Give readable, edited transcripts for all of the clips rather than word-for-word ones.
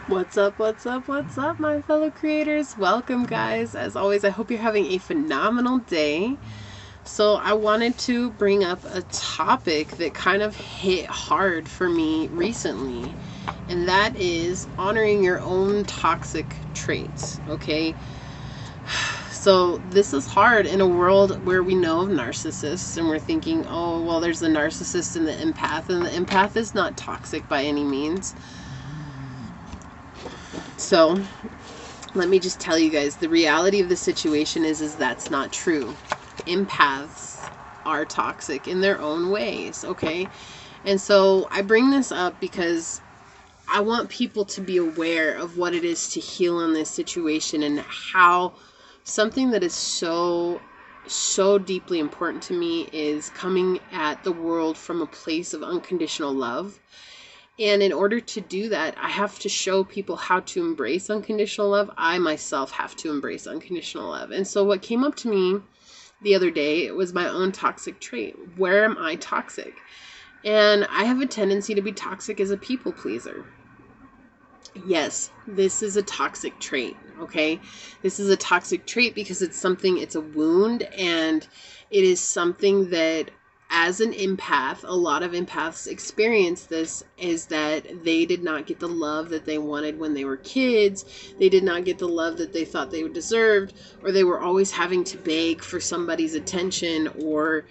What's up, my fellow creators? Welcome, guys. As always, I hope you're having a phenomenal day. So, I wanted to bring up a topic that kind of hit hard for me recently, and that is honoring your own toxic traits, okay? So, this is hard in a world where we know of narcissists and we're thinking, oh, well, there's the narcissist and the empath, and the empath is not toxic by any means. So, let me just tell you guys, the reality of the situation is that's not true. Empaths are toxic in their own ways, okay? And so I bring this up because I want people to be aware of what it is to heal in this situation, and how something that is so deeply important to me is coming at the world from a place of unconditional love. And in order to do that, I have to show people how to embrace unconditional love. I myself have to embrace unconditional love. And so what came up to me the other day, it was my own toxic trait. Where am I toxic? And I have a tendency to be toxic as a people pleaser. Yes, this is a toxic trait, okay? This is a toxic trait because it's a wound, and it is something that, as an empath, a lot of empaths experience this, is that they did not get the love that they wanted when they were kids. They did not get the love that they thought they deserved, or they were always having to beg for somebody's attention, or,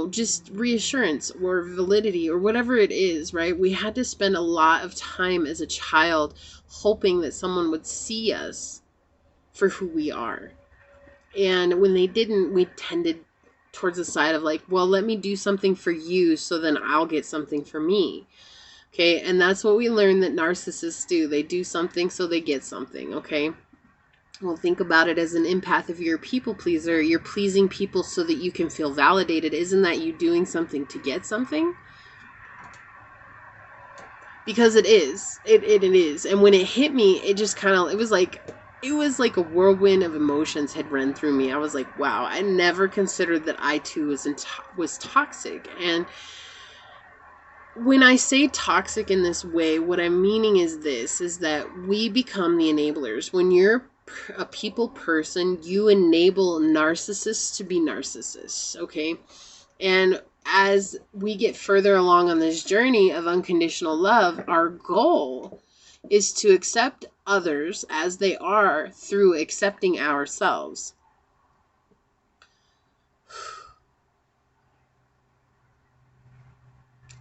just reassurance or validity or whatever it is, right? We had to spend a lot of time as a child hoping that someone would see us for who we are. And when they didn't, we tended towards the side of like, well, let me do something for you so then I'll get something for me. Okay, and that's what we learn that narcissists do. They do something so they get something, okay? Well, think about it as an empath. If you're a people pleaser, you're pleasing people so that you can feel validated. Isn't that you doing something to get something? Because it is. It is. And when it hit me, it just kind of, it was like a whirlwind of emotions had run through me. I was like, wow, I never considered that I too was toxic. And when I say toxic in this way, what I'm meaning is that we become the enablers. When you're a people person, you enable narcissists to be narcissists, okay? And as we get further along on this journey of unconditional love, our goal is to accept others as they are through accepting ourselves.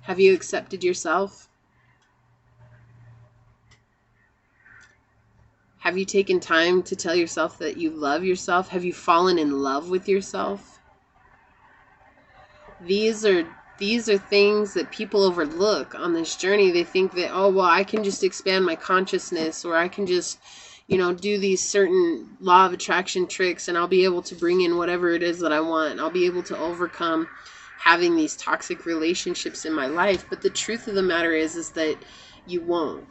Have you accepted yourself? Have you taken time to tell yourself that you love yourself? Have you fallen in love with yourself? These are things that people overlook on this journey. They think that, oh, well, I can just expand my consciousness, or I can just, do these certain law of attraction tricks, and I'll be able to bring in whatever it is that I want. I'll be able to overcome having these toxic relationships in my life. But the truth of the matter is that you won't,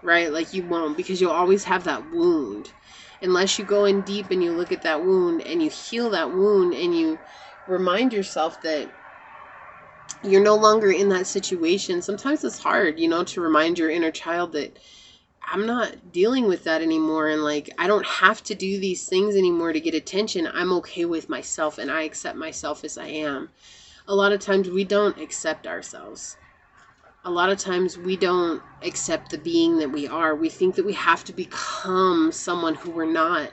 right? Like, you won't, because you'll always have that wound. Unless you go in deep and you look at that wound and you heal that wound and you remind yourself that you're no longer in that situation. Sometimes it's hard, to remind your inner child that I'm not dealing with that anymore. And like, I don't have to do these things anymore to get attention. I'm okay with myself and I accept myself as I am. A lot of times we don't accept ourselves. A lot of times we don't accept the being that we are. We think that we have to become someone who we're not.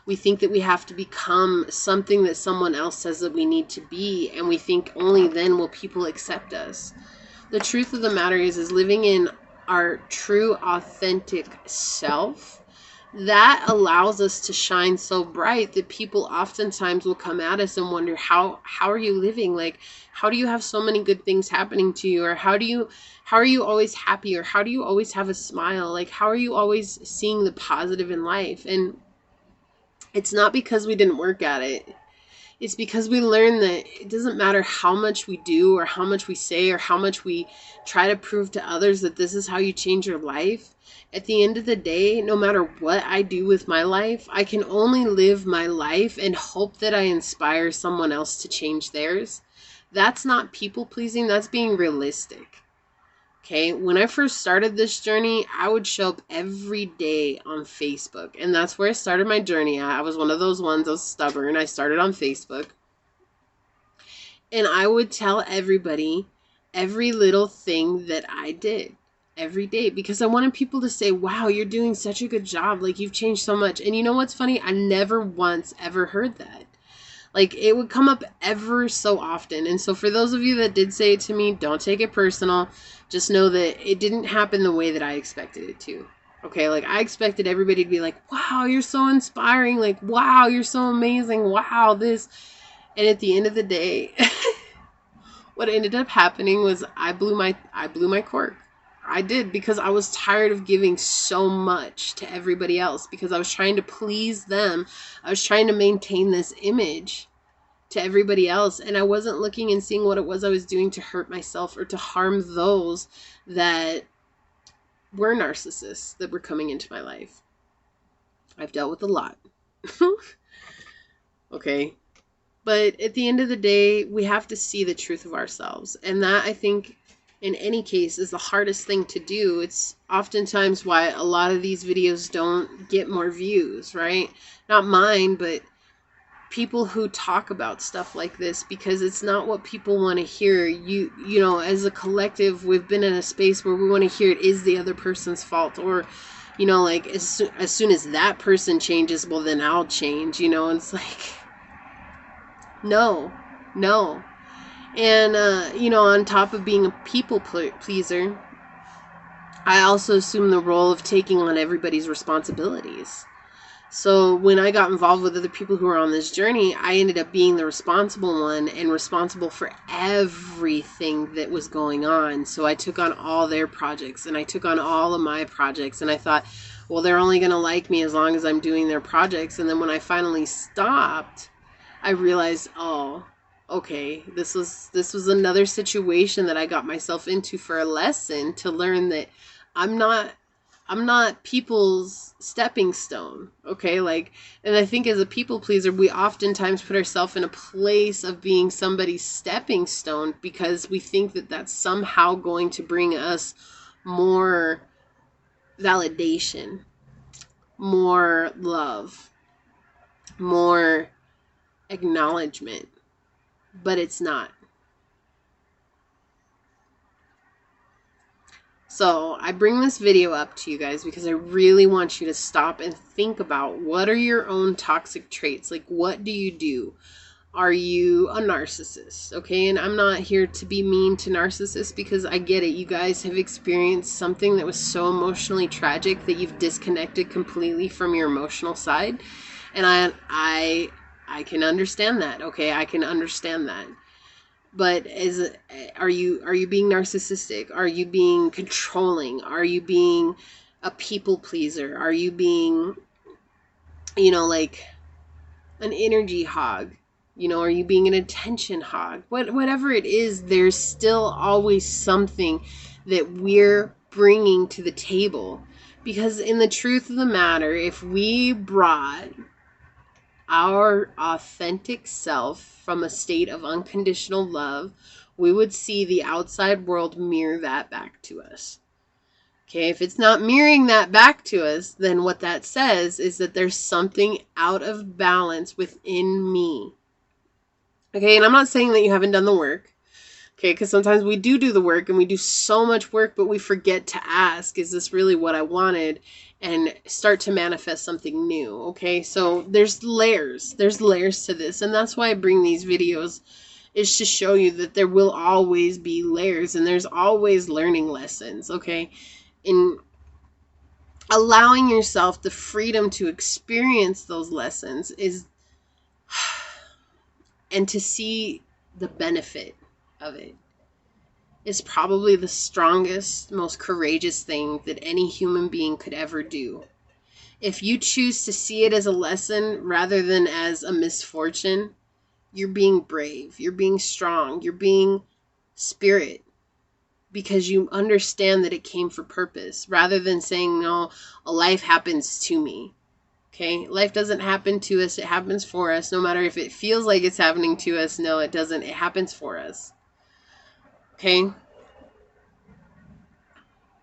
We think that we have to become something that someone else says that we need to be, and we think only then will people accept us. The truth of the matter is living in our true, authentic self, that allows us to shine so bright that people oftentimes will come at us and wonder, how are you living? Like, how do you have so many good things happening to you? Or how are you always happy? Or how do you always have a smile? Like, how are you always seeing the positive in life? And it's not because we didn't work at it. It's because we learned that it doesn't matter how much we do or how much we say or how much we try to prove to others that this is how you change your life. At the end of the day, no matter what I do with my life, I can only live my life and hope that I inspire someone else to change theirs. That's not people pleasing. That's being realistic. Okay, when I first started this journey, I would show up every day on Facebook. And that's where I started my journey at. I was one of those ones, I was stubborn. I started on Facebook. And I would tell everybody every little thing that I did every day because I wanted people to say, wow, you're doing such a good job. Like, you've changed so much. And you know what's funny? I never once ever heard that. Like, it would come up ever so often. And so for those of you that did say it to me, don't take it personal. Just know that it didn't happen the way that I expected it to. Okay, like, I expected everybody to be like, wow, you're so inspiring. Like, wow, you're so amazing. Wow, this. And at the end of the day, what ended up happening was I blew my cork. I did, because I was tired of giving so much to everybody else, because I was trying to please them. I was trying to maintain this image to everybody else, and I wasn't looking and seeing what it was I was doing to hurt myself or to harm those that were narcissists that were coming into my life. I've dealt with a lot. Okay. But at the end of the day, we have to see the truth of ourselves. And that, I think, in any case, is the hardest thing to do. It's oftentimes why a lot of these videos don't get more views, right? Not mine, but people who talk about stuff like this, because it's not what people want to hear. You know, as a collective, we've been in a space where we want to hear it is the other person's fault, or, you know, like, as soon as that person changes, well, then I'll change, you know. And it's like, no. And, you know, on top of being a people pleaser, I also assume the role of taking on everybody's responsibilities. So when I got involved with other people who were on this journey, I ended up being the responsible one and responsible for everything that was going on. So I took on all their projects and I took on all of my projects, and I thought, well, they're only going to like me as long as I'm doing their projects. And then when I finally stopped, I realized, oh, okay, this was another situation that I got myself into for a lesson, to learn that I'm not people's stepping stone. Okay, like, and I think as a people pleaser, we oftentimes put ourselves in a place of being somebody's stepping stone because we think that that's somehow going to bring us more validation, more love, more acknowledgement, but it's not. So I bring this video up to you guys because I really want you to stop and think about, what are your own toxic traits? Like, what do you do? Are you a narcissist? Okay, and I'm not here to be mean to narcissists, because I get it. You guys have experienced something that was so emotionally tragic that you've disconnected completely from your emotional side. And I can understand that. Okay, I can understand that. But are you being narcissistic? Are you being controlling? Are you being a people pleaser? Are you being, you know, like an energy hog? You know, are you being an attention hog? Whatever it is, there's still always something that we're bringing to the table. Because in the truth of the matter, if we brought our authentic self from a state of unconditional love, we would see the outside world mirror that back to us. Okay, if it's not mirroring that back to us, then what that says is that there's something out of balance within me. Okay, and I'm not saying that you haven't done the work. Okay, because sometimes we do the work, and we do so much work, but we forget to ask, is this really what I wanted? And start to manifest something new. Okay, so there's layers to this, and that's why I bring these videos, is to show you that there will always be layers, and there's always learning lessons. Okay, in allowing yourself the freedom to experience those lessons is, and to see the benefit of it, is probably the strongest, most courageous thing that any human being could ever do. If you choose to see it as a lesson rather than as a misfortune, you're being brave, you're being strong, you're being spirit, because you understand that it came for purpose, rather than saying, no, a life happens to me. Okay, life doesn't happen to us, it happens for us. No matter if it feels like it's happening to us, no, it doesn't. It happens for us. Okay?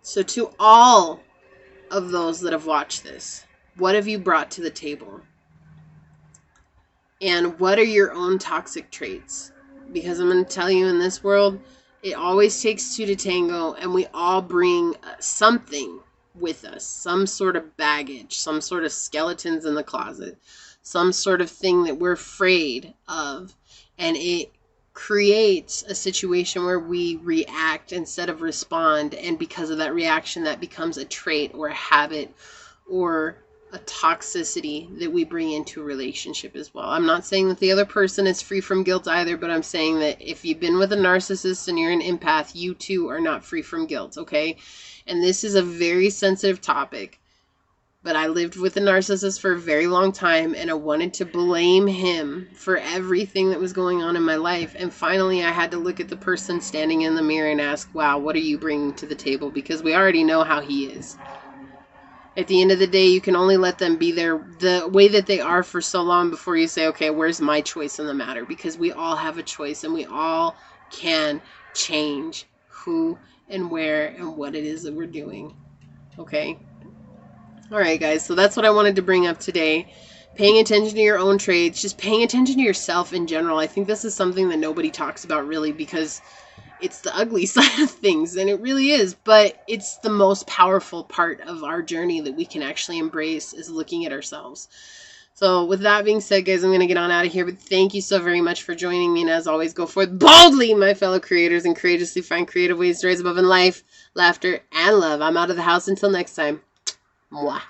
So to all of those that have watched this, what have you brought to the table? And what are your own toxic traits? Because I'm going to tell you, in this world, it always takes two to tango, and we all bring something with us, some sort of baggage, some sort of skeletons in the closet, some sort of thing that we're afraid of, and it creates a situation where we react instead of respond, and because of that reaction, that becomes a trait or a habit or a toxicity that we bring into a relationship as well. I'm not saying that the other person is free from guilt either, but I'm saying that if you've been with a narcissist and you're an empath, you too are not free from guilt, okay? And this is a very sensitive topic, but I lived with a narcissist for a very long time, and I wanted to blame him for everything that was going on in my life. And finally, I had to look at the person standing in the mirror and ask, wow, what are you bringing to the table? Because we already know how he is. At the end of the day, you can only let them be there the way that they are for so long before you say, okay, where's my choice in the matter? Because we all have a choice, and we all can change who and where and what it is that we're doing. Okay? All right, guys. So that's what I wanted to bring up today. Paying attention to your own traits, just paying attention to yourself in general. I think this is something that nobody talks about really, because it's the ugly side of things, and it really is, but it's the most powerful part of our journey that we can actually embrace, is looking at ourselves. So with that being said, guys, I'm going to get on out of here, but thank you so very much for joining me, and as always, go forth boldly, my fellow creators, and courageously find creative ways to rise above in life, laughter, and love. I'm out of the house until next time. Mwah.